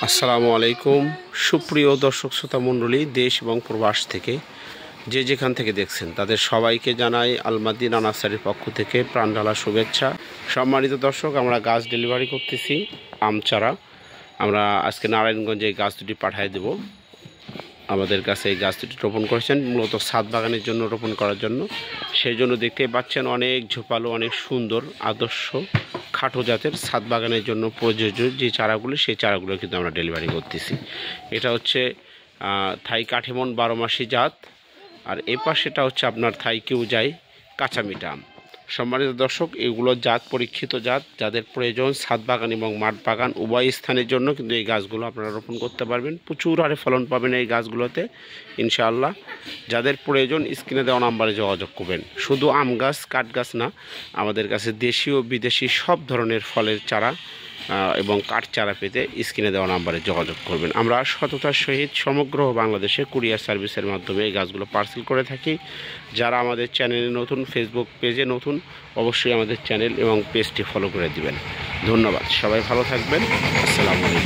আসসালামু আলাইকুম সুপ্রিয় দর্শক শ্রোতা মণ্ডলী, দেশ এবং প্রবাস থেকে যে যেখান থেকে দেখছেন তাদের সবাইকে জানাই আলমাদিনা নার্সারির পক্ষ থেকে প্রাণঢালা শুভেচ্ছা। সম্মানিত দর্শক, আমরা গাছ ডেলিভারি করতেছি আম চারা। আমরা আজকে নারায়ণগঞ্জে এই গাছ দুটি পাঠিয়ে দেব। আমাদের কাছে এই গাছ দুটি রোপণ করেছেন মূলত ছাদ বাগানের জন্য রোপণ করার জন্য। সেই জন্য দেখতেই পাচ্ছেন অনেক ঝোপালো, অনেক সুন্দর আদর্শ খাটো জাতের ছাদ বাগানের জন্য প্রযোজ্য যে চারাগুলো, সেই চারাগুলো কিন্তু আমরা ডেলিভারি করতেছি। এটা হচ্ছে থাই কাঠিমন 12 মাসি জাত, আর এ পাশেটা হচ্ছে আপনার থাই কিউজাই কাঁচামিটা আম। সম্মানিত দর্শক, এগুলো জাত পরীক্ষিত জাত, যাদের প্রয়োজন ছাদ বাগান এবং মাঠ বাগান উভয় স্থানের জন্য কিন্তু এই গাছগুলো আপনারা রোপণ করতে পারবেন। প্রচুর হারে ফলন পাবেন এই গাছগুলোতে ইনশাআল্লাহ। যাদের প্রয়োজন স্ক্রিনে দেওয়া নাম্বারে যোগাযোগ করবেন। শুধু আম গাছ, কাঠ গাছ না, আমাদের কাছে দেশীয় বিদেশি সব ধরনের ফলের চারা এবং কাঠ চারা পেতে স্ক্রিনে দেওয়া নাম্বারে যোগাযোগ করবেন। আমরা সততার সহিত সমগ্র বাংলাদেশে কুরিয়ার সার্ভিসের মাধ্যমে এই গাছগুলো পার্সেল করে থাকি। যারা আমাদের চ্যানেলে নতুন, ফেসবুক পেজে নতুন, অবশ্যই আমাদের চ্যানেল এবং পেজটি ফলো করে দিবেন। ধন্যবাদ, সবাই ভালো থাকবেন। আসসালামু আলাইকুম।